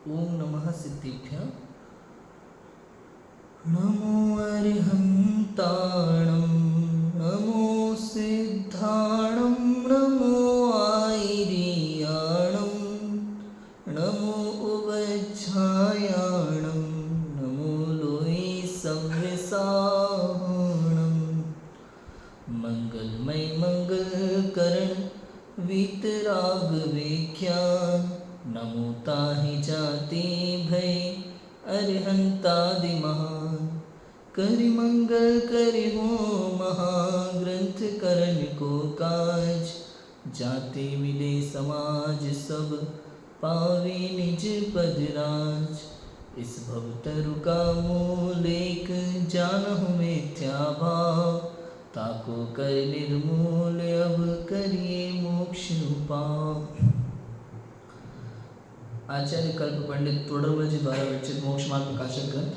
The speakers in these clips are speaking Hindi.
ओम नमः सिद्धिभ्य नमो अरिहन्ताणं नमो सिद्धाणं नमो आयर्याणं नमो उवज्झायाणं नमो लोये संविसाहणं मंगलमय मंगलकरण वीतराग विख्यान नमो ताहि जाति भय अरिहंतादि महान करि मंगल करि हो महाग्रंथ करण को काज जाते मिले समाज सब पावे निज पद राज इस भवतरु का मूल एक जानहु मिथ्या भाव ताको कर निर्मूल अब करिए मोक्ष पाओ। आचार्य कल्प पंडित तोडरमल जी द्वारा विरचित मोक्ष मार्ग प्रकाशक ग्रंथ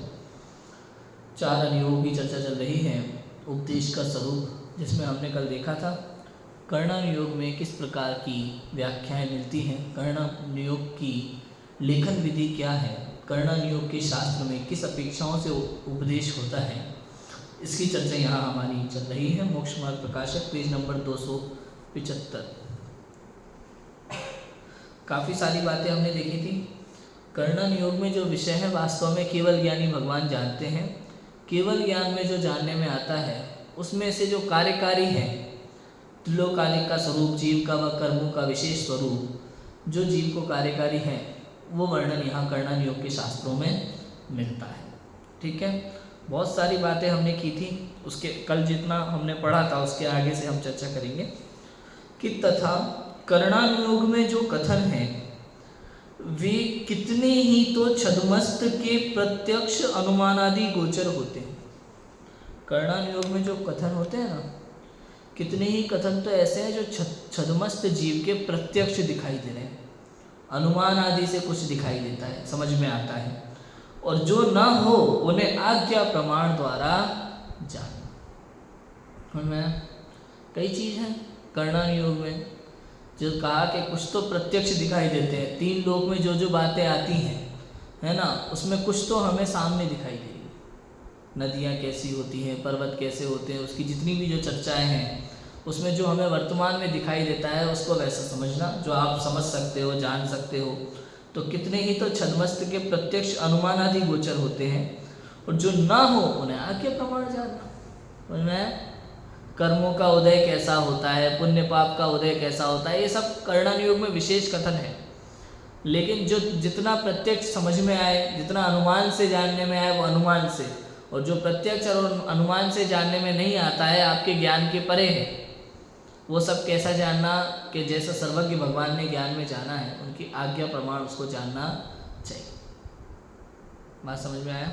4 अनुयोग की चर्चा चल रही है। उपदेश का स्वरूप, जिसमें हमने कल देखा था कर्णानुयोग में किस प्रकार की व्याख्याएं मिलती हैं, कर्णानुयोग की लेखन विधि क्या है, कर्णानुयोग के शास्त्र में किस अपेक्षाओं से उपदेश होता है, इसकी चर्चा यहाँ हमारी चल रही है। मोक्ष मार्ग प्रकाशक पेज नंबर 275। काफ़ी सारी बातें हमने देखी थी। कर्णानुयोग में जो विषय है वास्तव में केवल ज्ञानी भगवान जानते हैं। केवल ज्ञान में जो जानने में आता है उसमें से जो कार्यकारी है, त्रिलोकालिक का स्वरूप, जीव का व कर्मों का विशेष स्वरूप, जो जीव को कार्यकारी है, वो वर्णन यहाँ कर्णानुयोग के शास्त्रों में मिलता है। ठीक है, बहुत सारी बातें हमने की थी। उसके कल जितना हमने पढ़ा था उसके आगे से हम चर्चा करेंगे कि तथा कर्णानुयोग में जो कथन है वे कितने ही तो छद्मस्त के प्रत्यक्ष अनुमानादि गोचर होते हैं। कर्णानुयोग में जो कथन होते हैं ना, कितने ही कथन तो ऐसे हैं जो छद्मस्त जीव के प्रत्यक्ष दिखाई दे रहे हैं, अनुमान आदि से कुछ दिखाई देता है, समझ में आता है, और जो न हो उन्हें आज्ञा प्रमाण द्वारा जानना। में कई चीज़ हैं कर्णानुयोग में जो कहा कि कुछ तो प्रत्यक्ष दिखाई देते हैं, 3 लोक में जो जो बातें आती हैं, है ना, उसमें कुछ तो हमें सामने दिखाई देगी। नदियाँ कैसी होती हैं, पर्वत कैसे होते हैं, उसकी जितनी भी जो चर्चाएं हैं उसमें जो हमें वर्तमान में दिखाई देता है उसको वैसा समझना, जो आप समझ सकते हो, जान सकते हो। तो कितने ही तो छद्मस्त के प्रत्यक्ष अनुमानादि गोचर होते हैं, और जो ना हो उन्हें आज्ञा प्रमाण जानना। उनमें कर्मों का उदय कैसा होता है, पुण्य पाप का उदय कैसा होता है, ये सब कर्णानुयोग में विशेष कथन है। लेकिन जो जितना प्रत्यक्ष समझ में आए, जितना अनुमान से जानने में आए वो अनुमान से, और जो प्रत्यक्ष और अनुमान से जानने में नहीं आता है, आपके ज्ञान के परे है, वो सब कैसा जानना कि जैसा सर्वज्ञ भगवान ने ज्ञान में जाना है, उनकी आज्ञा प्रमाण उसको जानना चाहिए। बात समझ में आया?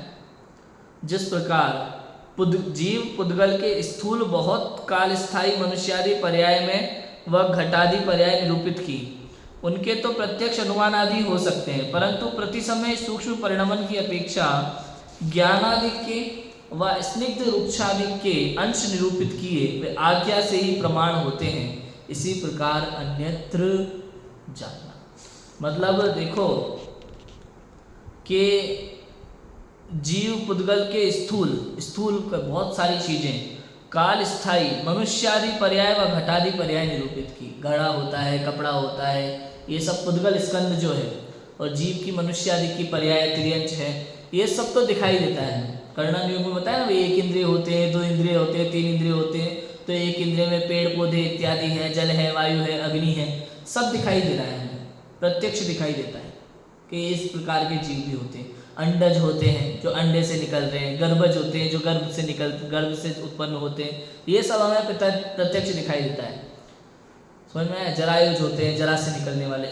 जिस प्रकार जीव पुद्गल के स्थूल बहुत काल स्थायी मनुष्यादि पर्याय में व घटादि पर्याय निरूपित की, उनके तो प्रत्यक्ष अनुमान आदि हो सकते हैं, परंतु प्रति समय सूक्ष्म परिणमन की अपेक्षा ज्ञानादि के व स्निग्ध रुक्षादि के अंश निरूपित किए वे आज्ञा से ही प्रमाण होते हैं। इसी प्रकार अन्यत्र जानना, मतलब देखो कि जीव पुद्गल के स्थूल बहुत सारी चीज़ें काल स्थायी मनुष्यादि पर्याय व घटादि पर्याय निरूपित की। घड़ा होता है, कपड़ा होता है, ये सब पुद्गल स्कंद जो है, और जीव की मनुष्यादि की पर्याय त्रियंच है, ये सब तो दिखाई देता है। कर्णानुयोग में बताया ना, 1 इंद्रिय होते हैं, 2 इंद्रिय होते हैं, 3 इंद्रिय होते हैं, तो 1 इंद्रिय में पेड़ पौधे इत्यादि है, जल है, वायु है, अग्नि है, सब दिखाई दे रहा है हमें, प्रत्यक्ष दिखाई देता है कि इस प्रकार के जीव भी होते हैं। अंडज होते हैं जो अंडे से निकल रहे हैं, गर्भज होते हैं जो गर्भ से उत्पन्न होते हैं, ये सब हमें प्रत्यक्ष दिखाई देता है। समझ में आया? जरायुज होते हैं, जरा से निकलने वाले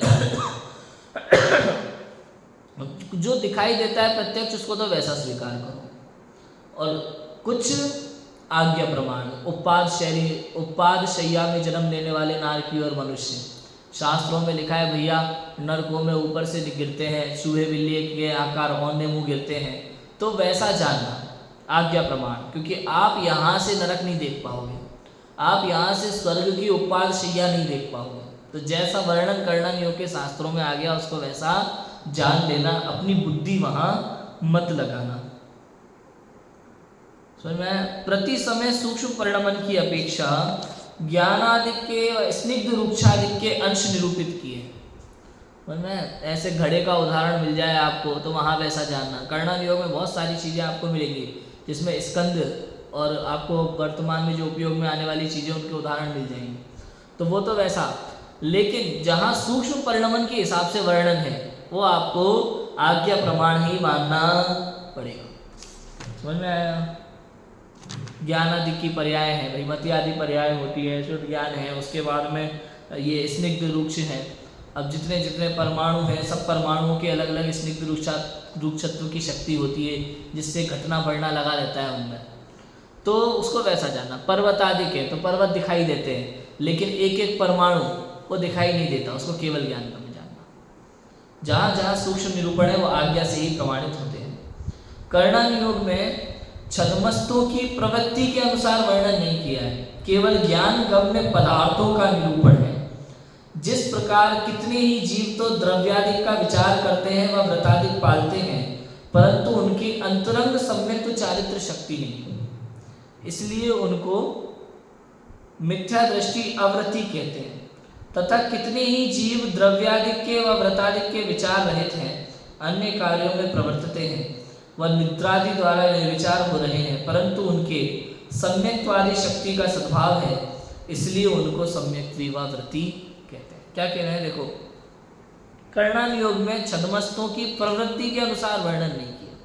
जो दिखाई देता है प्रत्यक्ष, उसको तो वैसा स्वीकार करो। और कुछ आज्ञा प्रमाण, उपाद शैया में जन्म लेने वाले नारकी और मनुष्य, शास्त्रों में लिखा है भैया नरकों में ऊपर से गिरते हैं, चूहे बिल्ली के आकार औंधे मुंह गिरते हैं, तो वैसा जानना आज्ञा प्रमाण, क्योंकि आप यहाँ से नरक नहीं देख पाओगे, आप यहाँ से स्वर्ग की उपाद शैया नहीं देख पाओगे। तो जैसा वर्णन कर्णानुयोग के शास्त्रों में आ गया उसको वैसा जान लेना, अपनी बुद्धि वहां मत लगाना। समझ में? प्रति समय सूक्ष्म परिणमन की अपेक्षा ज्ञानाधिक्य व स्निग्ध रूक्षाधिक्य के अंश निरूपित किए। समझ में? ऐसे घड़े का उदाहरण मिल जाए आपको तो वहां वैसा जानना। कर्णन योग में बहुत सारी चीजें आपको मिलेंगी जिसमें स्कंद और आपको वर्तमान में जो उपयोग में आने वाली चीजें उनके उदाहरण मिल जाएंगे, तो वो तो वैसा। लेकिन जहाँ सूक्ष्म परिणमन के हिसाब से वर्णन है वो आपको आज्ञा प्रमाण ही मानना पड़ेगा। समझ में आया? ज्ञान आदि की पर्याय है भाई, मति आदि पर्याय होती है, शुद्ध ज्ञान है, उसके बाद में ये स्निग्ध रूक्ष है। अब जितने जितने परमाणु हैं सब परमाणुओं के अलग अलग स्निग्ध रूक्षत्व की शक्ति होती है जिससे घटना बढ़ना लगा रहता है उनमें, तो उसको वैसा जानना। पर्वत आदि के तो पर्वत दिखाई देते हैं लेकिन एक एक परमाणु वो दिखाई नहीं देता, उसको केवल ज्ञान में जानना। जहाँ जहाँ सूक्ष्म निरूपण है वो आज्ञा से ही प्रमाणित होते हैं। कर्णन योग में छद्मस्तों की प्रवृत्ति के अनुसार वर्णन नहीं किया है, केवल ज्ञान गम्य पदार्थों का निरूपण है। जिस प्रकार कितने ही जीव तो द्रव्यादि का विचार करते हैं व व्रतादि पालते हैं परंतु उनकी अंतरंग सम्यक चारित्र शक्ति नहीं है, इसलिए उनको मिथ्या दृष्टि अवृत्ति कहते हैं। तथा कितने ही जीव द्रव्यादिक के व व्रतादिक के विचार रहित हैं, अन्य कार्यों में प्रवर्तते हैं व निद्रादि द्वारा निर्विचार हो रहे हैं परंतु उनके सम्यक्त्वादि शक्ति का सद्भाव है, इसलिए उनको सम्यक्त्वावृत्ति कहते हैं। क्या कह रहे हैं देखो, कर्णन योग में छद्मस्तों की प्रवृत्ति के अनुसार वर्णन नहीं किया,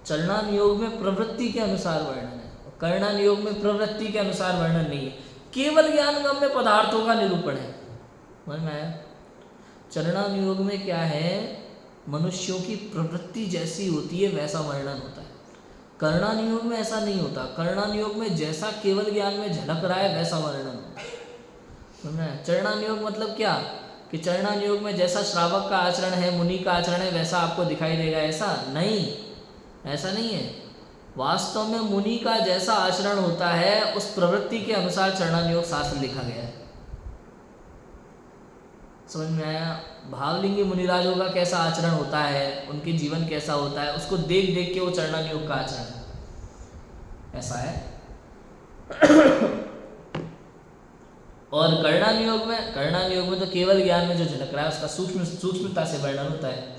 चलनान योग में प्रवृत्ति के अनुसार वर्णन है, कर्णन योग में प्रवृत्ति के अनुसार वर्णन नहीं है, केवल ज्ञान गम्य पदार्थों का निरूपण है। समझ में आया? चलनान योग में क्या है, मनुष्यों की प्रवृत्ति जैसी होती है वैसा वर्णन होता है। कर्णन योग में ऐसा नहीं होता, कर्णन योग में जैसा केवल ज्ञान में झलक रहा है वैसा वर्णन होता है। समझ में? चरणान योग मतलब क्या कि चरणान योग में जैसा श्रावक का आचरण है, मुनि का आचरण है वैसा आपको दिखाई देगा, ऐसा नहीं, ऐसा नहीं है। वास्तव में मुनि का जैसा आचरण होता है उस प्रवृत्ति के अनुसार चरणान योग शास्त्र लिखा गया है। समझ में आया? भावलिंगी मुनिराजों का कैसा आचरण होता है, उनके जीवन कैसा होता है, उसको देख देख के वो चरणान योग का आचरण है, ऐसा है। और कर्णन योग में तो केवल ज्ञान में जो झलक रहा है उसका सूक्ष्मता से वर्णन होता है।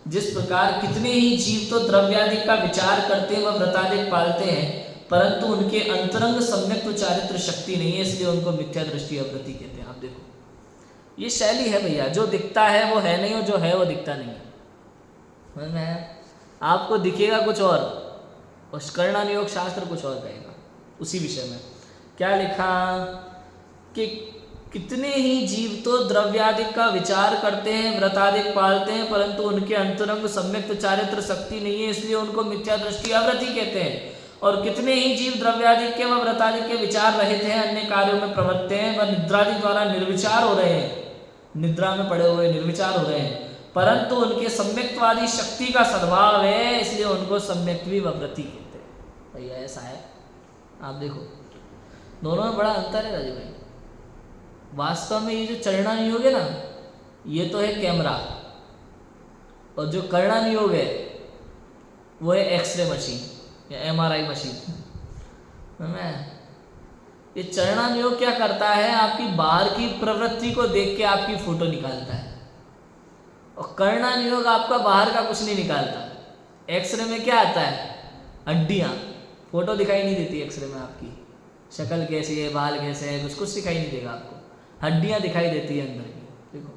जिस प्रकार कितने ही जीव तो द्रव्यादि का विचार करते व व्रतादि पालते हैं परंतु उनके अंतरंग सम्यक चारित्र शक्ति नहीं है, इसलिए उनको मिथ्या दृष्टि अवृत्ति कहते हैं। आप देखो ये शैली है भैया, जो दिखता है वो है नहीं और जो है वो दिखता नहीं है। समझ में आया? आपको दिखेगा कुछ और कर्णन योग शास्त्र कुछ और कहेगा उसी विषय में। क्या लिखा कि कितने ही जीव तो द्रव्यादिक का विचार करते हैं, व्रतादिक पालते हैं परंतु उनके अंतरंग सम्यक चारित्र शक्ति नहीं है, इसलिए उनको मिथ्या दृष्टि अवृत्ति कहते हैं। और कितने ही जीव द्रव्यादिक के व व्रतादिक के विचार रहित हैं, अन्य कार्यों में प्रवृत्त हैं व निद्रादि द्वारा निर्विचार हो रहे हैं, निद्रा में पड़े हुए निर्विचार हो रहे हैं परंतु उनके सम्यक्त्वादी शक्ति का सद्भाव है, इसलिए उनको सम्यक्त्वावृत्ति कहते हैं। भैया ऐसा है, आप देखो दोनों में बड़ा अंतर है राजू भाई। वास्तव में ये जो चरणान योग है ना, ये तो है कैमरा, और जो कर्णन योग है वो है एक्सरे मशीन या MRI मशीन। ये चरणान योग क्या करता है, आपकी बाहर की प्रवृत्ति को देख के आपकी फोटो निकालता है, और कर्णन योग आपका बाहर का कुछ नहीं निकालता। एक्सरे में क्या आता है, हड्डियाँ, फोटो दिखाई नहीं देती एक्सरे में, आपकी शक्ल कैसी है, बाल कैसे है, कुछ दिखाई नहीं देगा आपको, हड्डियाँ दिखाई देती है अंदर की। देखो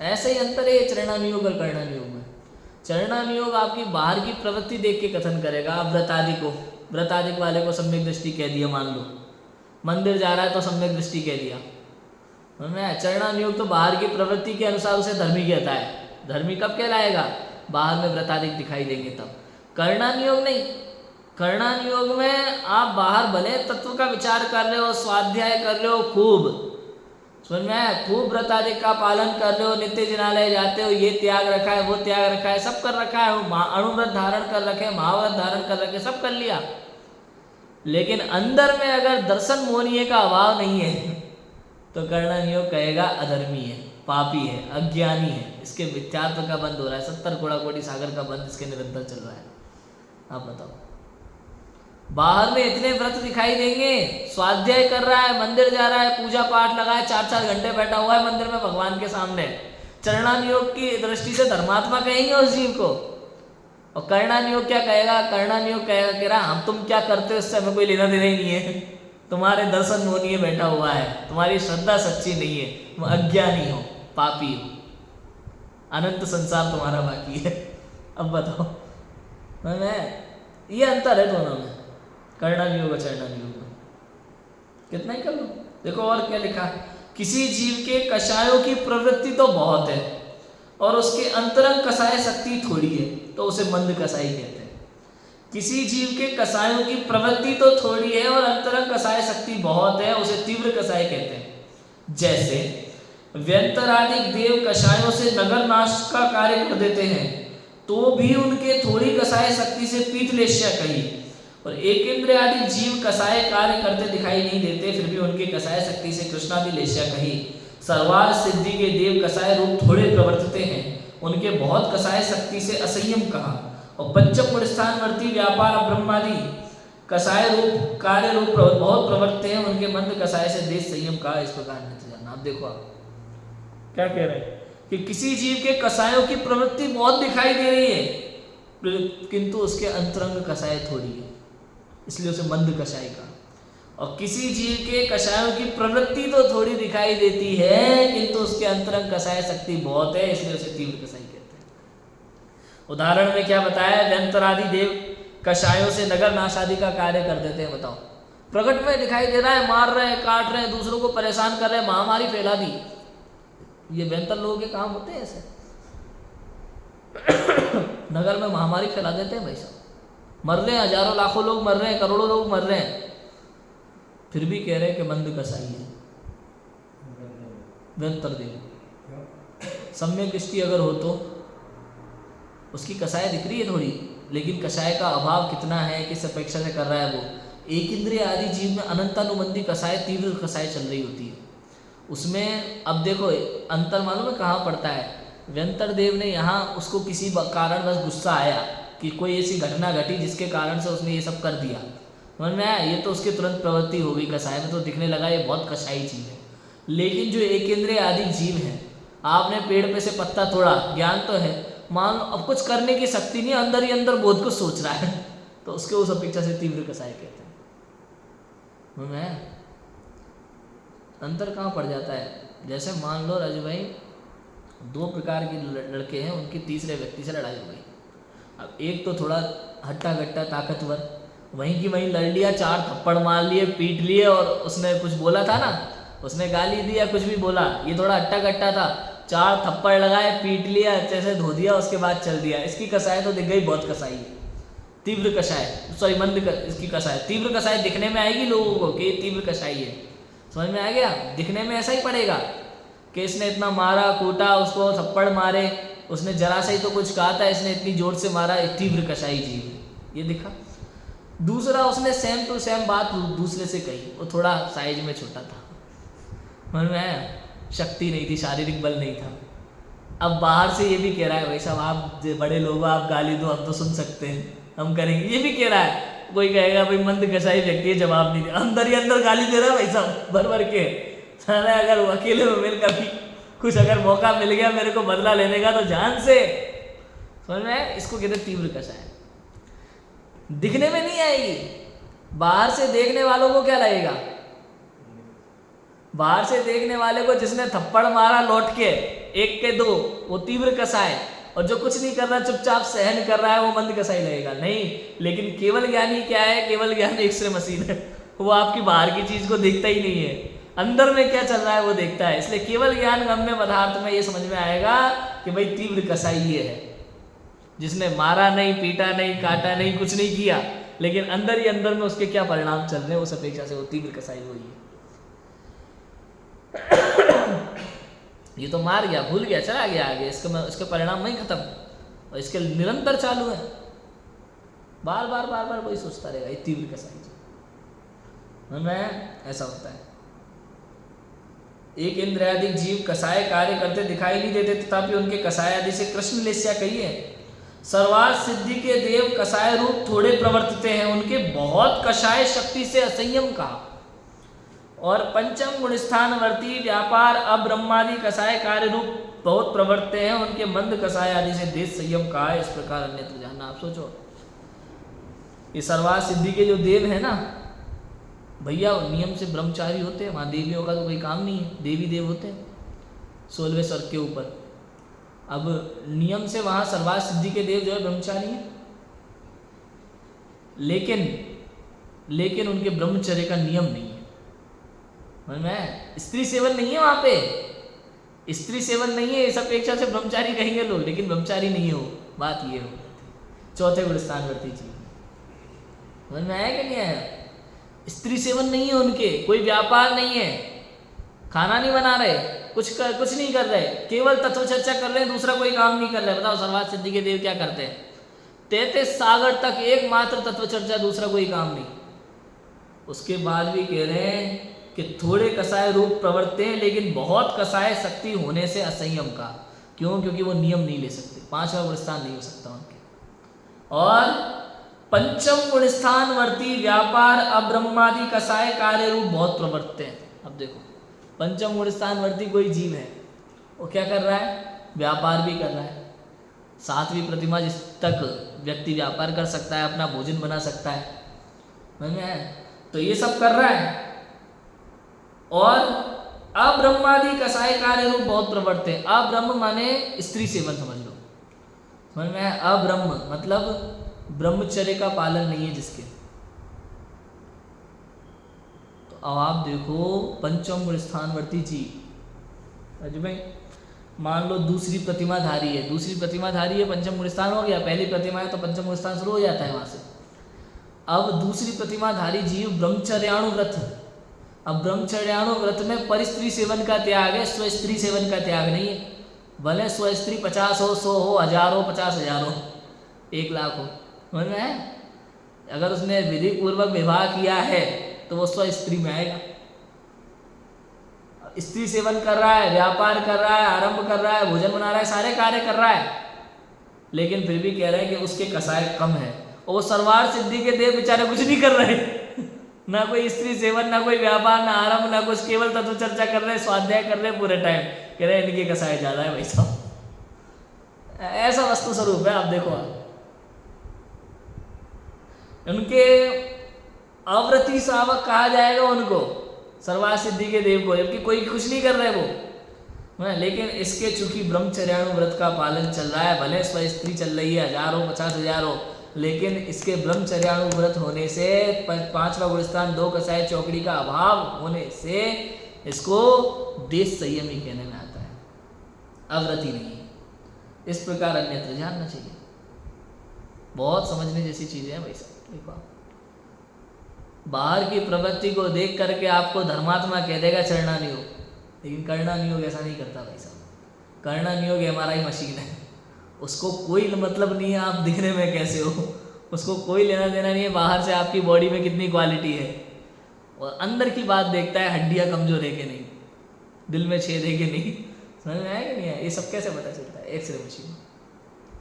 ऐसे ही अंतर है चरणान योग और कर्णन योग में। चरणान योग आपकी बाहर की प्रवृत्ति देख के कथन करेगा। आप व्रतादिक वाले को सम्यक दृष्टि कह दिया, मान लो मंदिर जा रहा है तो सम्यक दृष्टि कह दिया। चरणान योग तो बाहर की प्रवृत्ति के अनुसार उसे धर्मी कहता है। धर्मी कब कहलाएगा, बाहर में व्रतादिक दिखाई देंगे तब। कर्णन योग नहीं, कर्णन योग में आप बाहर भले तत्व का विचार कर रहे हो, स्वाध्याय कर रहे हो, खूब समझ में आया, खूब व्रतादिक का पालन कर रहे हो, नित्य जिनालय जाते हो, ये त्याग रखा है, वो त्याग रखा है, सब कर रखा है, अणुव्रत धारण कर रखे, महाव्रत धारण कर रखे, सब कर लिया, लेकिन अंदर में अगर दर्शन मोहनीय का अभाव नहीं है तो कर्णन योग कहेगा अधर्मी है। पापी है, अज्ञानी है, इसके मिथ्यात्व का बंध हो रहा है, 70 कोड़ा कोटि सागर का बंध इसके निरंतर चल रहा है। आप बताओ, बाहर में इतने व्रत दिखाई देंगे, स्वाध्याय कर रहा है, मंदिर जा रहा है, पूजा पाठ लगा है, 4-4 घंटे बैठा हुआ है मंदिर में भगवान के सामने, चरणानुयोग की दृष्टि से धर्मात्मा कहेंगे उस जीव को। और करणानुयोग क्या कहेगा? करणानुयोग कहेगा कि रहा हम तुम क्या करते हो इससे हमें कोई लेना देना ही नहीं है, तुम्हारे दर्शन होनी है बैठा हुआ है, तुम्हारी श्रद्धा सच्ची नहीं है, तुम अज्ञानी हो, पापी हो, अनंत संसार तुम्हारा बाकी है। अब बताओ, मैं ये अंतर है दोनों में, करणानुयोग और चरणानुयोग में। कितना ही कर लो। देखो और क्या लिखा, किसी जीव के कषायों की प्रवृत्ति तो बहुत है और उसके अंतरंग कषाय शक्ति थोड़ी है, तो उसे मंद कषाई कहते हैं। किसी जीव के कषायों की प्रवृत्ति तो थोड़ी है और अंतरंग कषाय शक्ति बहुत है, उसे तीव्र कषाय कहते हैं। जैसे व्यंतरादिक देव कषायों से नगर नाश का कार्य कर देते हैं, तो भी उनके थोड़ी कषाय शक्ति से पीतलेश्या कही। और एक इंद्रिय आदि जीव कषाय कार्य करते दिखाई नहीं देते, फिर भी उनके कषाय शक्ति से कृष्णादि लेश्या कही। सर्वार्थ सिद्धि के देव कषाय रूप थोड़े प्रवर्तते हैं, उनके बहुत कषाय शक्ति से असंयम कहा। और पंचम गुण स्थानवर्ती व्यापार ब्रह्मादि कषाय रूप कार्य रूप बहुत प्रवर्तते हैं, उनके मंद कषाय से देश संयम कहा। इस प्रकार नहीं जाना। आप देखो आप क्या कह रहे हैं कि किसी जीव के कषायों की प्रवृत्ति बहुत दिखाई दे रही है, किंतु उसके अंतरंग कषाय थोड़ी है, इसलिए उसे मंद कषाय कहा। और किसी जीव के कषायों की प्रवृत्ति तो थोड़ी दिखाई देती है, किंतु उसके अंतरंग कषाय शक्ति बहुत है, इसलिए उसे तीव्र कषाय कहते हैं। उदाहरण में क्या बताया, व्यंतरादि देव कषायों से नगर नाश आदि का कार्य कर देते हैं। बताओ, प्रकट में दिखाई दे रहा है, मार रहे हैं, काट रहे हैं, दूसरों को परेशान कर रहे हैं, महामारी फैला दी। ये व्यंतर लोगों के काम होते हैं ऐसे। नगर में महामारी फैला देते हैं भाई साहब, मर रहे हैं, हजारों लाखों लोग मर रहे हैं, करोड़ों लोग मर रहे हैं, फिर भी कह रहे हैं कि मंद कसाई है। व्यंतर देव सम्यक दृष्टि अगर हो तो उसकी कसाय दिख रही है थोड़ी, लेकिन कषाय का अभाव कितना है, किस अपेक्षा से कर रहा है वो। एक इंद्रिय आदि जीव में अनंतानुबंधी कसाय, तीव्र कसाय चल रही होती है उसमें। अब देखो अंतर मालूम है कहाँ पड़ता है। व्यंतर देव ने यहाँ उसको किसी कारण बस गुस्सा आया कि कोई ऐसी घटना घटी जिसके कारण से उसने ये सब कर दिया, समझ में आया, ये तो उसकी तुरंत प्रवृत्ति हो गई कसाय में, तो दिखने लगा ये बहुत कसाई चीज़ है। लेकिन जो एक इंद्रिय आदि जीव है, आपने पेड़ पे से पत्ता तोड़ा, ज्ञान तो है, मान लो अब कुछ करने की शक्ति नहीं, अंदर ही अंदर बहुत कुछ सोच रहा है, तो उसके उस अपेक्षा से तीव्र कसाय कहते हैं। समझ में आया अंतर कहाँ पड़ जाता है। जैसे मान लो राजू भाई, दो प्रकार के लड़के हैं, उनकी तीसरे व्यक्ति से लड़ाई हो गई। अब एक तो थोड़ा हट्टा कट्टा ताकतवर, वहीं की वहीं लड़ लिया, 4 थप्पड़ मार लिए, पीट लिए, और उसने कुछ बोला था ना, उसने गाली दी या कुछ भी बोला, ये थोड़ा हट्टा कट्टा था, 4 थप्पड़ लगाए, पीट लिया, अच्छे से धो दिया, उसके बाद चल दिया। इसकी कसाय तो दिख गई बहुत कसाई है, तीव्र कसाय, सॉरी मंद इसकी कसाय। तीव्र कसाय दिखने में आएगी लोगों को कि तीव्र कसाई है, समझ में आ गया। दिखने में ऐसा ही पड़ेगा कि इसने इतना मारा कूटा, उसको थप्पड़ मारे, उसने जरा सा ही तो कुछ कहा था, इसने इतनी जोर से मारा, एक तीव्र कसाई जीव, ये दिखा। दूसरा उसने सेम टू सेम बात दूसरे से कही, वो थोड़ा साइज में छोटा था, समझ में आया, शक्ति नहीं थी, शारीरिक बल नहीं था। अब बाहर से ये भी कह रहा है भाई साहब आप बड़े लोग, आप गाली दो, हम तो सुन सकते हैं, हम करेंगे, ये भी कह रहा है। कोई कहेगा भाई मंद कसाई व्यक्ति है, जवाब नहीं दे, अंदर ही अंदर गाली दे रहा है भाई साहब भर भर के। साला अगर वो अकेले में मिल कभी कुछ अगर मौका मिल गया मेरे को बदला लेने का तो जान से, समझ में, इसको कहते तीव्र कसाय। दिखने में नहीं आएगी, बाहर से देखने वालों को क्या लगेगा, बाहर से देखने वाले को जिसने थप्पड़ मारा लौट के 1 के 2, वो तीव्र कसाय, और जो कुछ नहीं कर रहा चुपचाप सहन कर रहा है वो मंद कसाई लगेगा। नहीं, लेकिन केवल ज्ञानी क्या है, केवल ज्ञानी एक्सरे मशीन है, वो आपकी बाहर की चीज को देखता ही नहीं है, अंदर में क्या चल रहा है वो देखता है। इसलिए केवल ज्ञान गम्य पदार्थ में ये समझ में आएगा कि भाई तीव्र कसाई ये है, जिसने मारा नहीं, पीटा नहीं, काटा नहीं, कुछ नहीं किया, लेकिन अंदर ही अंदर में उसके क्या परिणाम चल रहे हैं उस अपेक्षा से वो तीव्र कसाई हुई है। ये तो मार गया, भूल गया, चला गया आगे, इसके परिणाम वहीं खत्म, और इसके निरंतर चालू है, बार बार बार बार वही सोचता रहेगा, ये तीव्र कसाई में ऐसा होता है। एक इंद्रियादिक जीव कसाय कार्य करते दिखाई नहीं देते, तथापि उनके कसाय आदि से कृष्ण लेस्या कही है। सर्वार्थ सिद्धि के देव कसाय रूप थोड़े प्रवर्तते हैं, उनके बहुत कषाय शक्ति से असंयम कहा। और पंचम गुण स्थानवर्ती व्यापार अब्रह्मादि कसाय कार्य रूप बहुत प्रवर्तते हैं, उनके मंद कसाय आदि से देश संयम कहा है। इस प्रकार अन्यत्र जानना। आप सोचो, ये सर्वार्थ सिद्धि के जो देव है ना भैया, नियम से ब्रह्मचारी होते हैं, वहाँ देवियों का तो कोई काम नहीं है, देवी देव होते हैं 16वें स्वर्ग के ऊपर। अब नियम से वहाँ सर्वार्थ सिद्धि के देव जो है ब्रह्मचारी हैं, लेकिन उनके ब्रह्मचर्य का नियम नहीं है। समझ में? स्त्री सेवन नहीं है वहाँ पे, स्त्री सेवन नहीं है, इस अपेक्षा से ब्रह्मचारी कहेंगे लोग, लेकिन ब्रह्मचारी नहीं हो। बात ये हो चौथे गुण स्थानवर्ती जी। समझ में आया कि नहीं आया? स्त्री सेवन नहीं है उनके, कोई व्यापार नहीं है, खाना नहीं बना रहे, कुछ नहीं कर रहे, केवल तत्व चर्चा कर रहे हैं, दूसरा कोई काम नहीं कर रहे। बताओ सर्वार्थ सिद्धि के देव क्या करते हैं? 33 सागर तक एकमात्र तत्व चर्चा, दूसरा कोई काम नहीं। उसके बाद भी कह रहे हैं कि थोड़े कसाय रूप प्रवर्तते हैं, लेकिन बहुत कसाय शक्ति होने से असंयम का। क्यों? क्योंकि वो नियम नहीं ले सकते, 5वां गुण स्थान नहीं हो सकता उनके। और पंचम गुण स्थानवर्ती व्यापार अब्रह्मादि कसाय कार्य रूप बहुत प्रवर्तते हैं। अब देखो, पंचम गुण स्थानवर्ती कोई जीव है, वो क्या कर रहा है? व्यापार भी कर रहा है। 7वीं प्रतिमा जिस तक व्यक्ति व्यापार कर सकता है, अपना भोजन बना सकता है, समझ में है? तो ये सब कर रहा है। और अब्रह्मादि कसाय कार्य रूप बहुत प्रवर्तते हैं। अब्रह्म माने स्त्री सेवन, समझ लो, समझ में है? अब्रह्म मतलब ब्रह्मचर्य का पालन नहीं है जिसके। तो अब आप देखो पंचम गुण स्थानवर्ती जी, अजय भाई मान लो दूसरी प्रतिमा धारी है, दूसरी प्रतिमा धारी है, पंचम गुण स्थान हो गया। पहली प्रतिमा है तो पंचम गुण स्थान शुरू हो जाता है वहां से। अब दूसरी प्रतिमा धारी जीव ब्रह्मचर्याणु व्रत। अब ब्रह्मचर्याणु व्रत में परिस्त्री सेवन का त्याग है, स्वस्त्री सेवन का त्याग नहीं है। भले स्वस्त्री 50 हो, 100 हो, 1000 हो, 50,000 हो, 1 लाख हो, समझ में है? अगर उसने विधि पूर्वक विवाह किया है तो वो स्त्री में आएगा। स्त्री सेवन कर रहा है, व्यापार कर रहा है, आरंभ कर रहा है, भोजन बना रहा है, सारे कार्य कर रहा है, लेकिन फिर भी कह रहे हैं कि उसके कसाय कम है। और वो सर्वार्थ सिद्धि के देव बेचारे कुछ नहीं कर रहे ना कोई स्त्री सेवन, ना कोई व्यापार, ना आरंभ, ना कुछ, केवल तत्व चर्चा कर रहे हैं, स्वाध्याय कर रहे हैं पूरे टाइम। कह रहे हैं इनके कसाय ज्यादा है भाई साहब। ऐसा वस्तु स्वरूप है। आप देखो, उनके अव्रती श्रावक कहा जाएगा उनको, सर्वार्थ सिद्धि के देव को, जबकि कोई कुछ नहीं कर रहे वो। लेकिन इसके चूंकि ब्रह्मचर्याणु व्रत का पालन चल रहा है, भले स्व स्त्री चल रही है, 1000 हो, 50,000 हो, लेकिन इसके ब्रह्मचर्याणु व्रत होने से, 5वां गुण स्थान 2 कसाय चौकड़ी का अभाव होने से इसको देश संयम ही कहने में आता है, अव्रती नहीं है। इस प्रकार अन्यत्र जानना चाहिए। बहुत समझने जैसी चीजें हैं भाई साहब। देखो, बाहर की प्रवृत्ति को देख करके आपको धर्मात्मा कह देगा चढ़ना नहीं हो, लेकिन करना नहीं हो ऐसा नहीं करता भाई साहब। करना नहीं हो हमारा ही मशीन है, उसको कोई मतलब नहीं है आप दिखने में कैसे हो, उसको कोई लेना देना नहीं है बाहर से आपकी बॉडी में कितनी क्वालिटी है। और अंदर की बात देखता है, हड्डियां कमजोर है कि नहीं, दिल में छेद है कि नहीं, समझ में आया कि नहीं है? ये सब कैसे पता चलता है? एक्सरे मशीन,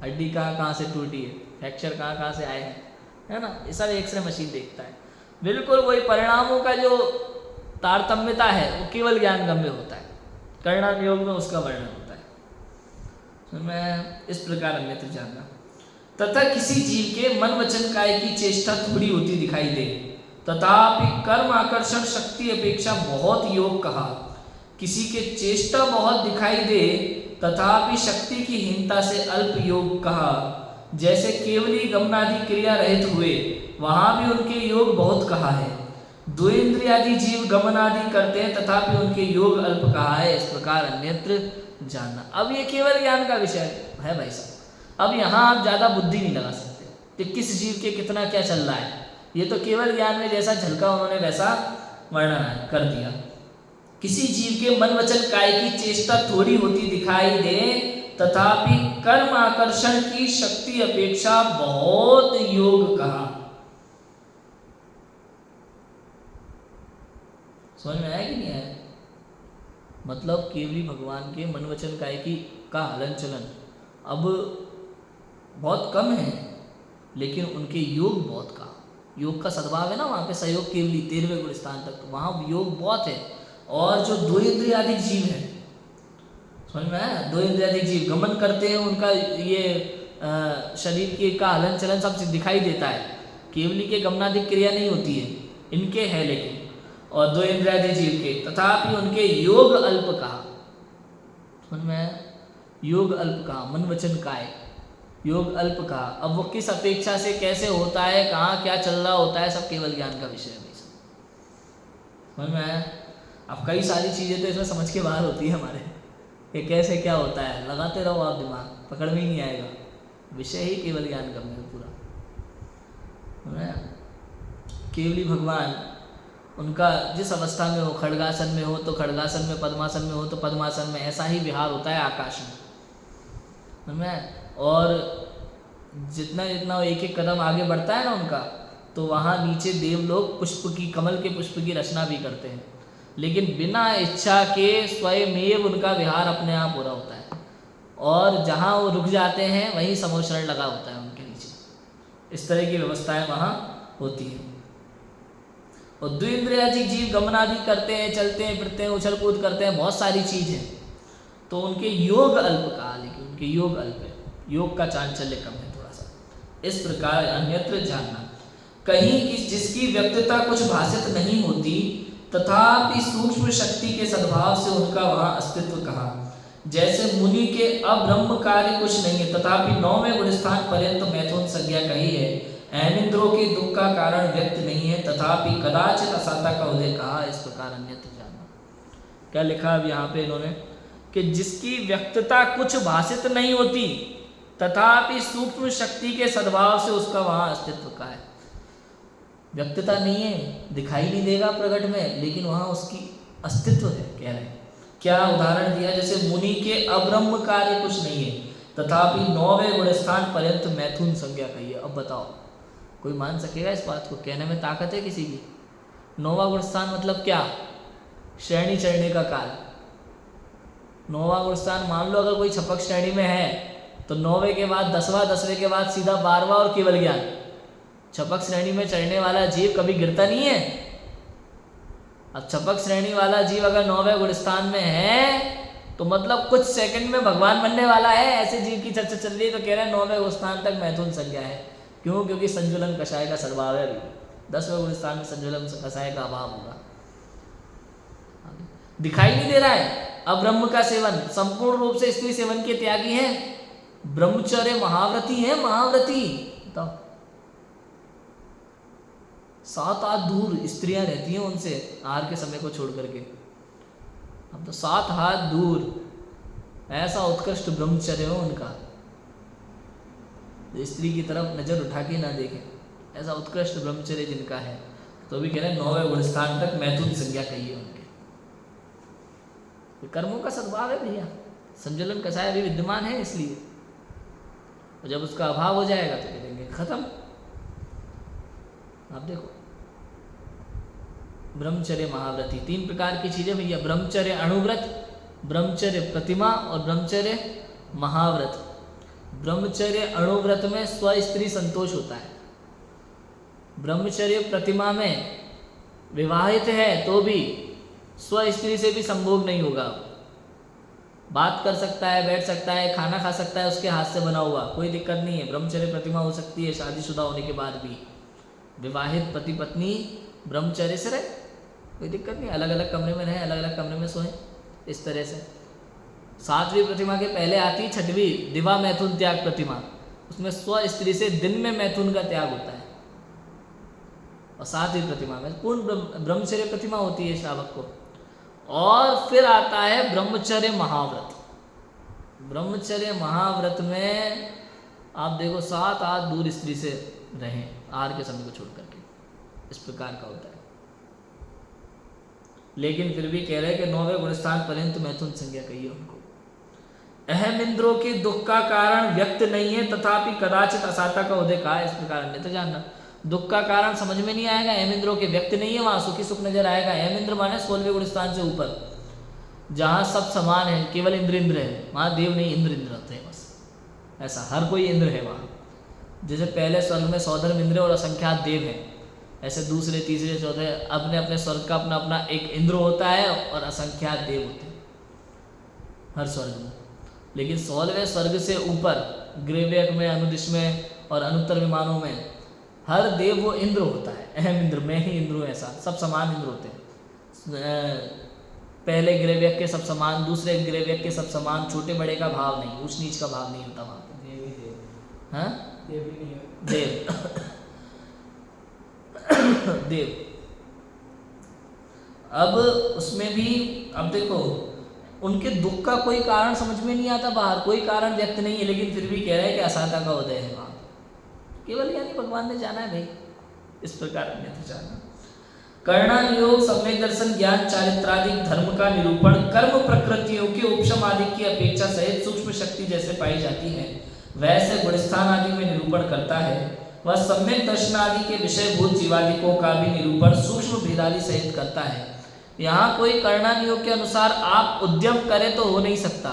हड्डी कहाँ से टूटी है, फ्रैक्चर कहाँ से आए हैं, है ना, ये सब एक्सरे मशीन देखता है। बिल्कुल वही परिणामों का जो तारतम्यता है वो केवल ज्ञान गम्य होता है, करना योग में उसका वर्णन होता है। तो मैं इस प्रकार अन्यत्र जानना। तथा किसी जीव के मन वचन काय की चेष्टा थोड़ी होती दिखाई दे, तथापि कर्म आकर्षण शक्ति अपेक्षा बहुत योग कहा। किसी के चेष्टा बहुत दिखाई दे तथापि शक्ति की हीनता से अल्प योग कहा। जैसे केवली गमनादि क्रिया रहित हुए, वहां भी उनके योग बहुत कहा है। दो इंद्रियादि जीव गमनादि करते हैं तथापि उनके योग अल्प कहा है। इस प्रकार अन्यत्र जानना। अब ये केवल ज्ञान का विषय है भाई साहब। अब यहाँ आप ज्यादा बुद्धि नहीं लगा सकते कि किस जीव के कितना क्या चल रहा है। ये तो केवल ज्ञान में जैसा झलका उन्होंने वैसा वर्णन कर दिया। किसी जीव के मन वचन काय की चेष्टा थोड़ी होती दिखाई दे तथापि कर्म आकर्षण की शक्ति अपेक्षा बहुत योग कहा। समझ में आया कि नहीं आया? मतलब केवली भगवान के मन वचन काय का हलन चलन अब बहुत कम है, लेकिन उनके योग बहुत का योग का सद्भाव है ना वहाँ पे। सहयोग केवली 13वें गुण स्थान तक, तो वहाँ योग बहुत है। और जो 2 इंद्रियाधिक जीव है, समझ में आया, 2 इंद्रियाधिक जीव गमन करते हैं, उनका ये शरीर के का हलन चलन सब दिखाई देता है। केवली के गमनाधिक क्रिया नहीं होती है, इनके है लेकिन, और 2 इंद्रियाधिक जीव के, तथापि उनके योग अल्प कहा। समझ में आया, योग अल्प कहा, मन वचन काय, योग अल्प कहा। अब वो किस अपेक्षा से कैसे होता है, कहाँ क्या चल रहा होता है, सब केवल ज्ञान का विषय है भाई। समझ में आया। अब कई सारी चीज़ें तो इसमें समझ के बाहर होती है हमारे, कि कैसे क्या होता है, लगाते रहो आप दिमाग, पकड़ में ही नहीं आएगा, विषय ही केवल ज्ञान का है पूरा। केवली भगवान उनका जिस अवस्था में हो, खड्गासन में हो तो खड्गासन में, पद्मासन में हो तो पद्मासन में, ऐसा ही विहार होता है आकाश में। और जितना जितना वो एक एक कदम आगे बढ़ता है ना उनका, तो वहाँ नीचे देवलोग पुष्प की, कमल के पुष्प की रचना भी करते हैं, लेकिन बिना इच्छा के स्वयमेव उनका विहार अपने आप हो रहा होता है। और जहाँ वो रुक जाते हैं वहीं समोशरण लगा होता है उनके नीचे। इस तरह की व्यवस्थाएं वहाँ होती हैं। और 2 इंद्रियाधिक जीव गमनादि करते हैं, चलते हैं, फिरते हैं, उछल कूद करते हैं, बहुत सारी चीज़ है, तो उनके योग अल्प कहा, लेकिन उनके योग अल्प है, योग का चांचल्य कम है थोड़ा सा। इस प्रकार अन्यत्र जानना, कहीं जिसकी व्यक्तता कुछ भाषित नहीं होती, तथापि सूक्ष्म शक्ति के सद्भाव से उनका वहाँ अस्तित्व कहा। जैसे मुनि के अब्रह्म कार्य कुछ नहीं है, तथापि 9वें गुणस्थान पर्यंत मैथुन संज्ञा कही है। ऐनिंद्रों के दुख का कारण व्यक्त नहीं है, तथापि कदाचित असाता का उदय कहा। इस प्रकार अन्यत्र जानना, क्या लिखा अब यहाँ पे इन्होंने, कि जिसकी व्यक्तता कुछ भाषित नहीं होती, तथापि सूक्ष्म शक्ति के सद्भाव से उसका वहाँ अस्तित्व का है। व्यक्तता नहीं है, दिखाई नहीं देगा प्रकट में, लेकिन वहाँ उसकी अस्तित्व है, कह रहे हैं। क्या उदाहरण दिया, जैसे मुनि के अब्रह्म कार्य कुछ नहीं है, तथापि 9वें गुणस्थान पर्यंत मैथुन संज्ञा कही है। अब बताओ, कोई मान सकेगा इस बात को, कहने में ताकत है किसी की? 9वां गुणस्थान मतलब क्या? श्रेणी चढ़ने का काल। 9वां गुणस्थान मान लो अगर कोई छपक श्रेणी में है, तो 9वें के बाद 10वां, 10वें के बाद सीधा 12वां और केवल ज्ञान। छपक श्रेणी में चढ़ने वाला जीव कभी गिरता नहीं है। अब छपक श्रेणी वाला जीव अगर 9वें गुणस्थान में है, तो मतलब कुछ सेकंड में भगवान बनने वाला है। ऐसे जीव की चर्चा चल रही है, तो कह रहे हैं 9वें गुणस्थान तक मैथुन संज्ञा है। क्यों? क्योंकि संजुलन कषाय का सद्भाव है। अभी 10वें गुणस्थान में संजुलन कषाय का अभाव होगा, दिखाई नहीं दे रहा है। अब ब्रह्म का सेवन, संपूर्ण रूप से स्त्री सेवन के त्यागी है, ब्रह्मचर्य महाव्रती है, महाव्रती। बताओ, 7 हाथ दूर स्त्रियां रहती हैं उनसे आहार के समय को छोड़ करके। अब तो 7 हाथ दूर, ऐसा उत्कृष्ट ब्रह्मचर्य हो उनका, स्त्री की तरफ नजर उठा के ना देखें, ऐसा उत्कृष्ट ब्रह्मचर्य जिनका है। तो भी कह रहे हैं 9वें गुणस्थान तक मैथुन संज्ञा कही है उनके। कर्मों का सद्भाव है भैया, संजुलन कषाय अभी विद्यमान है, इसलिए। और जब उसका अभाव हो जाएगा तो कहेंगे खत्म। आप देखो, ब्रह्मचर्य महाव्रती 3 प्रकार की चीजें भैया, ब्रह्मचर्य अणुव्रत, ब्रह्मचर्य प्रतिमा और ब्रह्मचर्य महाव्रत। ब्रह्मचर्य अणुव्रत में स्व स्त्री संतोष होता है। ब्रह्मचर्य प्रतिमा में विवाहित है तो भी स्व स्त्री से भी संभोग नहीं होगा। बात कर सकता है, बैठ सकता है, खाना खा सकता है उसके हाथ से बना हुआ, कोई दिक्कत नहीं है। ब्रह्मचर्य प्रतिमा हो सकती है शादीशुदा होने के बाद भी। विवाहित पति पत्नी ब्रह्मचर्य से रहे, कोई दिक्कत नहीं, अलग अलग कमरे में रहें, अलग अलग कमरे में सोएं, इस तरह से। 7वीं प्रतिमा के पहले आती 6वीं दिवा मैथुन त्याग प्रतिमा, उसमें स्व स्त्री से दिन में मैथुन का त्याग होता है। और 7वीं प्रतिमा में पूर्ण ब्रह्मचर्य प्रतिमा होती है श्रावक को। और फिर आता है ब्रह्मचर्य महाव्रत। ब्रह्मचर्य महाव्रत में आप देखो 7 हाथ दूर स्त्री से रहें आहार के समय को छोड़ करके, इस प्रकार का होता है। लेकिन फिर भी कह रहे हैं कि 9वें गुणस्थान पर्यंत मैथुन संज्ञा कही है उनको। अहम इंद्रों के दुख का कारण व्यक्त नहीं है, तथापि कदाचित असाता का उदय कहा। इस प्रकार अन्यथा जानना, दुख का कारण समझ में नहीं आएगा, अहम इंद्रों के व्यक्त नहीं है, वहां सुखी सुख नजर आएगा। अहम इंद्र माने 16वें गुणस्थान से ऊपर, जहाँ सब समान है, केवल इंद्र है, वहाँ देव नहीं, इंद्र होते हैं बस। ऐसा हर कोई इंद्र है वहाँ। जैसे पहले स्वर्ग में सौधर्म इंद्र और असंख्यात देव हैं, ऐसे दूसरे तीसरे चौथे अपने अपने स्वर्ग का अपना अपना एक इंद्र होता है और असंख्यात देव होते हैं हर स्वर्ग में। लेकिन 16वें स्वर्ग से ऊपर ग्रेवयक में, अनुदिश में और अनुत्तर विमानों में हर देव वो इंद्र होता है, अहम इंद्र, मैं ही इंद्र हूँ, ऐसा सब समान इंद्र होते हैं। पहले ग्रेवयक के सब समान, दूसरे ग्रेवयक के सब समान, छोटे बड़े का भाव नहीं, ऊंच नीच का भाव नहीं होता वहाँ पे। हाँ देव देव। अब उसमें भी अब देखो, उनके दुख का कोई कारण समझ में नहीं आता बाहर, कोई कारण व्यक्त नहीं है, लेकिन फिर भी कह रहे हैं कि असाता का उदय है वहाँ। केवल यानी भगवान ने जाना है भाई, इस प्रकार हमने तो जाना। कर्णानुयोग सम्यक दर्शन, ज्ञान, चारित्रादिक धर्म का निरूपण, कर्म प्रकृतियों के उपशम आदि की अपेक्षा सहित सूक्ष्म शक्ति जैसे पाई जाती है वैसे गुणस्थान आदि में निरूपण करता है। वह सम्यक दर्शन आदि के विषयभूत जीवादिकों का भी निरूपण सूक्ष्म भेदादि सहित करता है। यहाँ कोई कर्णानुयोग के अनुसार आप उद्यम करें तो हो नहीं सकता।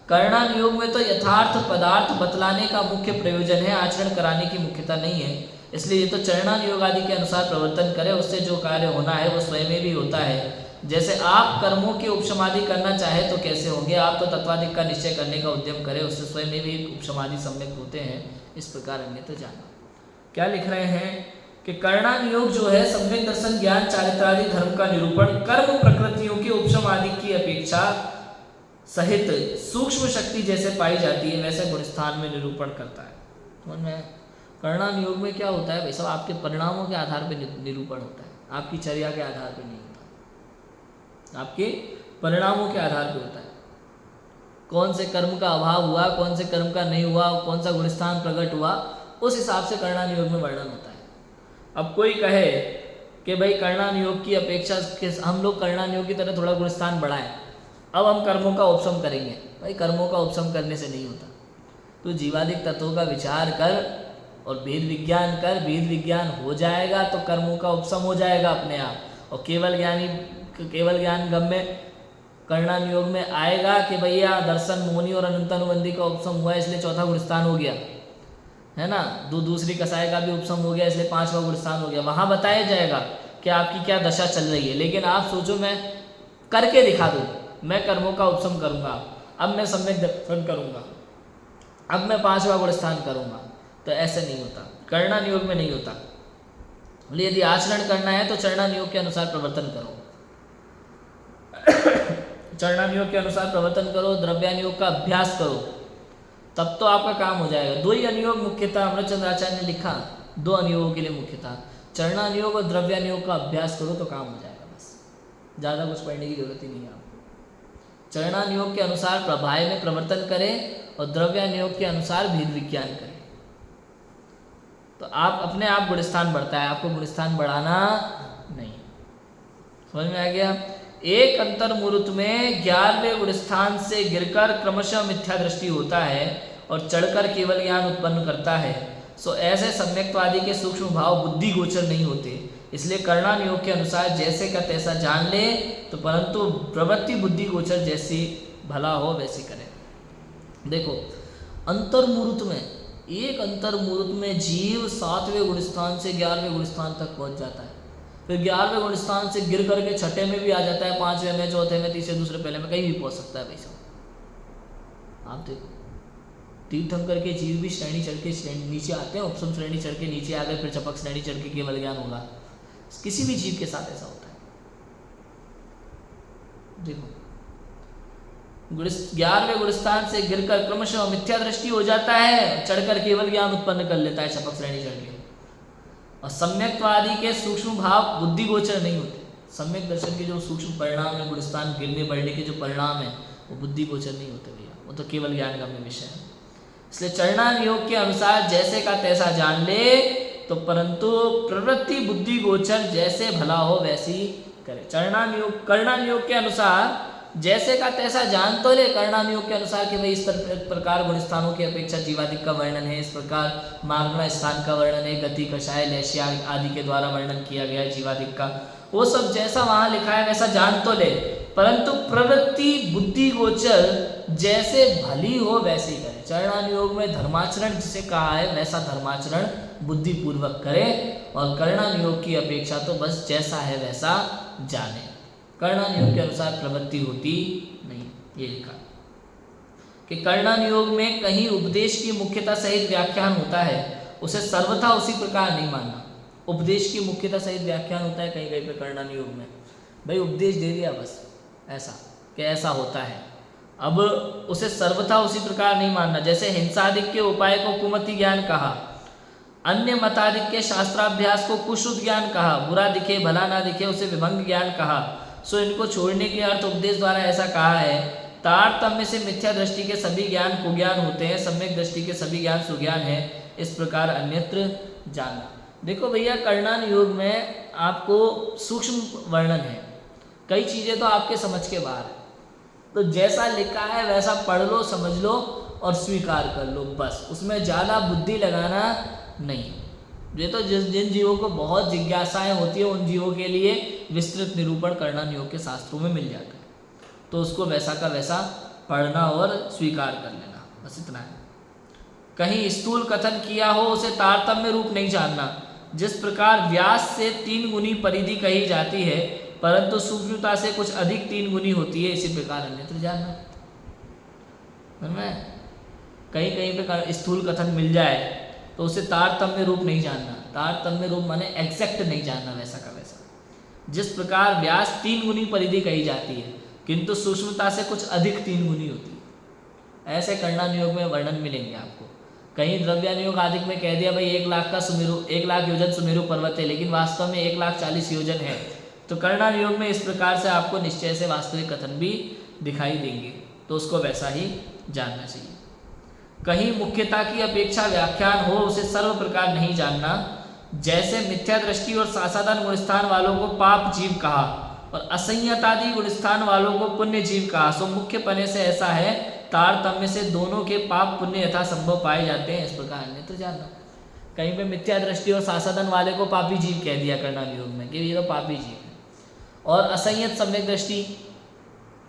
कर्णानुयोग में तो यथार्थ पदार्थ बतलाने का मुख्य प्रयोजन है, आचरण कराने की मुख्यता नहीं है। इसलिए ये तो चरणानुयोग आदि के अनुसार प्रवर्तन करे, उससे जो कार्य होना है वो स्वयं में भी होता है। जैसे आप कर्मों के उपशमादि करना चाहे तो कैसे होंगे, आप तो तत्वाधिक का निश्चय करने का उद्यम करें, उससे स्वयं में भी उपशमादि सम्यक होते हैं। इस प्रकार हमने तो जाना। क्या लिख रहे हैं कि कर्णानुयोग जो है सम्यक दर्शन, ज्ञान, चारित्रादि धर्म का निरूपण, कर्म प्रकृतियों के उपशम आदि की अपेक्षा सहित सूक्ष्म शक्ति जैसे पाई जाती है वैसे गुणस्थान में निरूपण करता है। समझ में? कर्णानुयोग में क्या होता है भाई साहब, आपके परिणामों के आधार पर निरूपण होता है, आपकी चर्या के आधार पर नहीं होता, आपके परिणामों के आधार पर होता है। कौन से कर्म का अभाव हुआ, कौन से कर्म का नहीं हुआ, कौन सा गुणस्थान प्रकट हुआ, उस हिसाब से कर्णानुयोग में वर्णन होता है। अब कोई कहे कि भाई कर्णानुयोग की अपेक्षा हम लोग कर्णानुयोग की तरह थोड़ा गुणस्थान बढ़ाएं, अब हम कर्मों का उपशम करेंगे। भाई कर्मों का उपशम करने से नहीं होता। तो जीवादिक तत्वों का विचार कर और वेद विज्ञान कर, वेद विज्ञान हो जाएगा तो कर्मों का उपशम हो जाएगा अपने आप। और केवल ज्ञान गम्य कर्णानुयोग में आएगा कि भैया दर्शन, मोहनी और अनंतानुबंधी का उपशम हुआ इसलिए चौथा गुणस्थान हो गया, है ना। दूसरी कसाई का भी उपशम हो गया इसलिए पांचवा गुणस्थान हो गया। वहाँ बताया जाएगा कि आपकी क्या दशा चल रही है। लेकिन आप सोचो मैं करके दिखा दूँ, मैं कर्मों का उपशम करूँगा, अब मैं सम्यक दर्शन करूँगा, अब मैं पांचवा गुणस्थान करूँगा, तो ऐसे नहीं होता, कर्णानुयोग में नहीं होता। बोले यदि आचरण करना है तो चरणानुयोग के अनुसार प्रवर्तन करो, चरणानुयोग के अनुसार प्रवर्तन करो, द्रव्यानुयोग का अभ्यास करो, तब तो आपका काम हो जाएगा। दो ही अनुयोग मुख्यतः अमृतचंद्र आचार्य ने लिखा, दो अनुयोगों के लिए मुख्यतः चरणानुयोग और द्रव्यानुयोग का अभ्यास करो तो काम हो जाएगा। बस ज़्यादा कुछ पढ़ने की जरूरत ही नहीं है आपको। चरणानुयोग के अनुसार प्रभाय में प्रवर्तन करें और द्रव्यानुयोग के अनुसार भेद विज्ञान करें, तो आप अपने आप गुणस्थान बढ़ता है, आपको गुणस्थान बढ़ाना नहीं। समझ में आ गया? एक अंतर मुहूर्त में 11वें गुणस्थान से गिरकर क्रमशः मिथ्या दृष्टि होता है और चढ़कर केवल ज्ञान उत्पन्न करता है। सो ऐसे सम्यक्त्वादि के सूक्ष्म भाव बुद्धि गोचर नहीं होते। इसलिए कर्णानुयोग के अनुसार जैसे का तैसा जान ले, तो परंतु प्रवृत्ति बुद्धि गोचर जैसी भला हो वैसी करे। देखो अंतर मुहूर्त में, एक अंतर मुहूर्त में जीव 7वें गुणस्थान से 11वें गुणस्थान तक पहुंच जाता है, फिर 11वें गुणस्थान से गिर करके छठे में भी आ जाता है, 5वें में, चौथे में, तीसरे, दूसरे, पहले में, कहीं भी पहुंच सकता है भाई साहब। आप देखो तीर्थंकर के जीव भी श्रेणी चढ़ के नीचे आते हैं, उपसम श्रेणी चढ़ के नीचे आ गए, फिर चपक श्रेणी चढ़ के केवल ज्ञान होगा। किसी भी जीव के साथ ऐसा होता है। देखो 11वें गुणस्थान से गिरकर क्रमशः मिथ्या दृष्टि हो जाता है, चढ़कर केवल ज्ञान उत्पन्न कर लेता है चपक श्रेणी चढ़ के। और सम्यक्त्वादि के सूक्ष्म भाव बुद्धि गोचर नहीं होते। सम्यक दर्शन के जो सूक्ष्म परिणाम है, गुणस्थान गिरने बढ़ने के जो परिणाम है, वो बुद्धि गोचर नहीं होते भैया, वो तो केवल ज्ञान गम्य विषय है। इसलिए चरणानुयोग के अनुसार जैसे का तैसा जान ले, तो परंतु प्रवृत्ति बुद्धि गोचर जैसे भला हो वैसी करे। कर्णानुयोग के अनुसार जैसे का तैसा जान तो ले, कर्णानुयोग के अनुसार कि भाई इस प्रकार गुणस्थानों की अपेक्षा जीवादिक का वर्णन है, इस प्रकार मार्गणा स्थान का वर्णन है, गति, कषाय, लैश्य आदि के द्वारा वर्णन किया गया है जीवादिक का, वो सब जैसा वहाँ लिखा है वैसा जान तो ले। परंतु प्रवृत्ति बुद्धि गोचर जैसे भली हो वैसे ही करे। चरणानुयोग में धर्माचरण जिसे कहा है वैसा धर्माचरण बुद्धि पूर्वक करे, और कर्णानुयोग की अपेक्षा तो बस जैसा है वैसा जाने। कर्णानुयोग के अनुसार प्रवृत्ति होती नहीं। ये लिखा कि कर्णानुयोग में कहीं उपदेश की मुख्यता सहित व्याख्यान होता है, उसे सर्वथा उसी प्रकार नहीं मानना। उपदेश की मुख्यता सहित व्याख्यान होता है कहीं कहीं पे कर्णानुयोग में, भाई उपदेश दे दिया बस ऐसा कि ऐसा होता है, अब उसे सर्वथा उसी प्रकार नहीं मानना। जैसे हिंसादिक के उपाय को कुमति ज्ञान कहा, अन्य मतादिक के शास्त्राभ्यास को कुशुद्ध ज्ञान कहा, बुरा दिखे भला ना दिखे उसे विभंग ज्ञान कहा, सो इनको छोड़ने के अर्थ उपदेश द्वारा ऐसा कहा है। तारतम्य से मिथ्या दृष्टि के सभी ज्ञान कुज्ञान होते हैं, सम्यक दृष्टि के सभी ज्ञान सुज्ञान है, इस प्रकार अन्यत्र जानना। देखो भैया कर्णानुयोग में आपको सूक्ष्म वर्णन है, कई चीज़ें तो आपके समझ के बाहर है, तो जैसा लिखा है वैसा पढ़ लो, समझ लो और स्वीकार कर लो, बस उसमें ज़्यादा बुद्धि लगाना नहीं। ये तो जिन जीवों को बहुत जिज्ञासाएं होती है उन जीवों के लिए विस्तृत निरूपण कर्णानुयोग के शास्त्रों में मिल जाता है, तो उसको वैसा का वैसा पढ़ना और स्वीकार कर लेना, बस इतना है। कहीं स्थूल कथन किया हो उसे तारतम्य रूप नहीं जानना। जिस प्रकार व्यास से 3 गुनी परिधि कही जाती है परंतु सूक्ष्मता से कुछ अधिक 3 गुनी होती है, इसी प्रकार अन्यत्र जानना। कहीं कहीं पे स्थूल कथन मिल जाए तो उसे तारतम्य रूप नहीं जानना। तारतम्य रूप माने एग्जैक्ट नहीं जानना वैसा का वैसा। जिस प्रकार व्यास 3 गुनी परिधि कही जाती है किंतु सूक्ष्मता से कुछ अधिक 3 गुनी होती है, ऐसे कर्णानुयोग में वर्णन मिलेंगे आपको। कहीं द्रव्यानुयोग आदि में कह दिया भाई 1 लाख का सुमेरु 1 लाख योजन सुमेरु पर्वत है, लेकिन वास्तव में 1,40,000 योजन है, तो कर्णानुयोग में इस प्रकार से आपको निश्चय से वास्तविक कथन भी दिखाई देंगे, तो उसको वैसा ही जानना चाहिए। कहीं मुख्यता की अपेक्षा व्याख्यान हो उसे सर्व प्रकार नहीं जानना। जैसे मिथ्या दृष्टि और सासाधारण गुणस्थान वालों को पाप जीव कहा और असंयतादि गुणस्थान वालों को पुण्य जीव कहा, सो मुख्य पने से ऐसा है तारतम्य से दोनों के पाप पुण्य यथासंभव पाए जाते हैं, इस प्रकार अन्यत्र जानना। कहीं पे मिथ्या दृष्टि और सासाधन वाले को पापी जीव कह दिया कर्णानुयोग में कि ये तो पापी जीव है, और असंयत सम्यक दृष्टि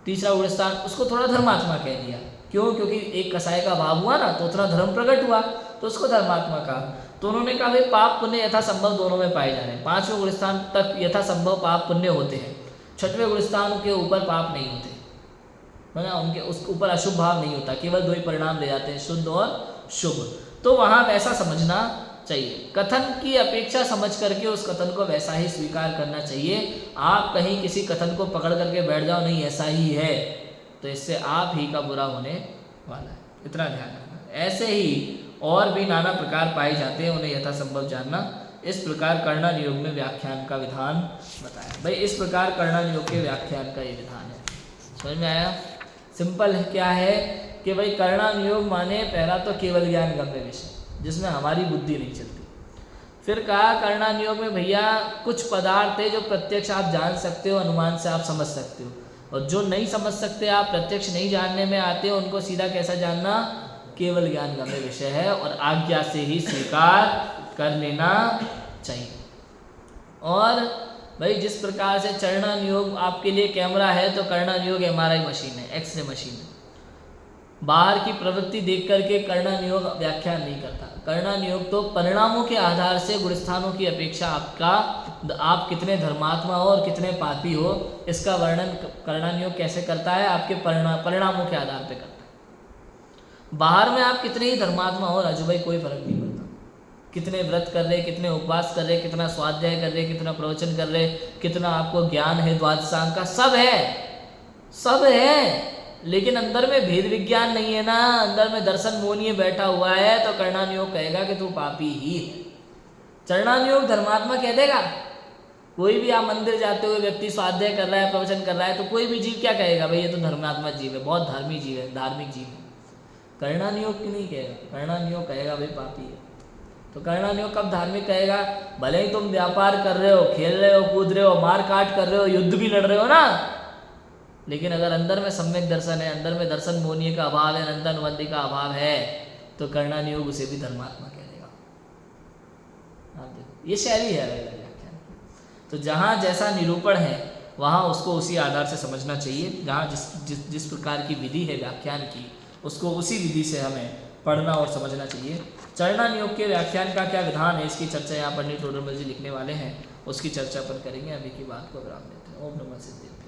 तीसरा गुणस्थान उसको थोड़ा धर्मात्मा कह दिया। क्यों? क्योंकि एक कसाय का भाव हुआ ना तो थोड़ा धर्म प्रकट हुआ तो उसको धर्मात्मा कहा। तो उन्होंने कहा भाई पाप पुण्य यथासंभव दोनों में पाए जा रहे हैं। 5वें गुणस्थान तक यथासंभव पाप पुण्य होते हैं, 6वें गुणस्थान के ऊपर पाप नहीं होते, है ना, उनके उसके ऊपर अशुभ भाव नहीं होता, केवल 2 ही परिणाम ले जाते हैं, शुद्ध और शुभ। तो वहाँ वैसा समझना चाहिए। कथन की अपेक्षा समझ करके उस कथन को वैसा ही स्वीकार करना चाहिए। आप कहीं किसी कथन को पकड़ करके बैठ जाओ नहीं ऐसा ही है, तो इससे आप ही का बुरा होने वाला है, इतना ध्यान रखना। ऐसे ही और भी नाना प्रकार पाए जाते हैं, उन्हें यथासंभव जानना। इस प्रकार कर्णानुयोग में व्याख्यान का विधान बताया। भाई इस प्रकार कर्णानुयोग के व्याख्यान का ये विधान है, समझ में आया? सिंपल है, क्या है कि भाई कर्णानुयोग माने पहला तो केवल ज्ञान गम्य विषय जिसमें हमारी बुद्धि नहीं चलती। फिर कहा कर्णानुयोग में भैया कुछ पदार्थ है जो प्रत्यक्ष आप जान सकते हो, अनुमान से आप समझ सकते हो, और जो नहीं समझ सकते आप प्रत्यक्ष नहीं जानने में आते हो उनको सीधा कैसा जानना? केवल ज्ञान गम्य विषय है और आज्ञा से ही स्वीकार कर लेना चाहिए। और भाई जिस प्रकार से चरणानुयोग आपके लिए कैमरा है तो कर्णानुयोग MRI मशीन है, एक्सरे मशीन है। बाहर की प्रवृत्ति देख करके कर्णानुयोग व्याख्यान नहीं करता। कर्णानुयोग तो परिणामों के आधार से गुणस्थानों की अपेक्षा आप कितने धर्मात्मा हो और कितने पापी हो इसका वर्णन कर्णानुयोग कैसे करता है? आपके परिणामों के आधार पर करता है। बाहर में आप कितने ही धर्मात्मा हो राजू भाई कोई फर्क नहीं पड़ता, कितने व्रत कर रहे, कितने उपवास कर रहे, कितना स्वाध्याय कर रहे, कितना प्रवचन कर रहे, कितना आपको ज्ञान है द्वादशांग का, सब है, लेकिन अंदर में भेद विज्ञान नहीं है ना, अंदर में दर्शन मोहनीय बैठा हुआ है, तो कर्णानुयोग कहेगा कि तू पापी ही है। चरणानुयोग धर्मात्मा कह देगा। कोई भी आप मंदिर जाते हुए व्यक्ति स्वाध्याय कर रहा है, प्रवचन कर रहा है, तो कोई भी जीव क्या कहेगा? भाई ये तो धर्मात्मा जीव है, बहुत धार्मिक जीव है, धार्मिक जीव है। कर्णानुयोग की नहीं कहेगा, कर्णानुयोग कहेगा भाई पापी है। तो कर्णानुयोग कब धार्मिक कहेगा? भले ही तुम व्यापार कर रहे हो, खेल रहे हो, कूद रहे हो, मार काट कर रहे हो, युद्ध भी लड़ रहे हो ना, लेकिन अगर अंदर में सम्यक दर्शन है, अंदर में दर्शन मोहनीय का अभाव है, अनंत अनुबंधी का अभाव है, तो कर्णानुयोग उसे भी धर्मात्मा कह देगा। आप देखो ये शैली है व्याख्यान की। तो जहाँ जैसा निरूपण है वहाँ उसको उसी आधार से समझना चाहिए, जहाँ जिस प्रकार की विधि है व्याख्यान की, उसको उसी विधि से हमें पढ़ना और समझना चाहिए। चरणा नियोग के व्याख्यान का क्या विधान है, इसकी चर्चा यहाँ पंडित टोडरमल जी लिखने वाले हैं, उसकी चर्चा अपन करेंगे। अभी की बात को विराम देते हैं। ओम नमः सिद्धेभ्यो।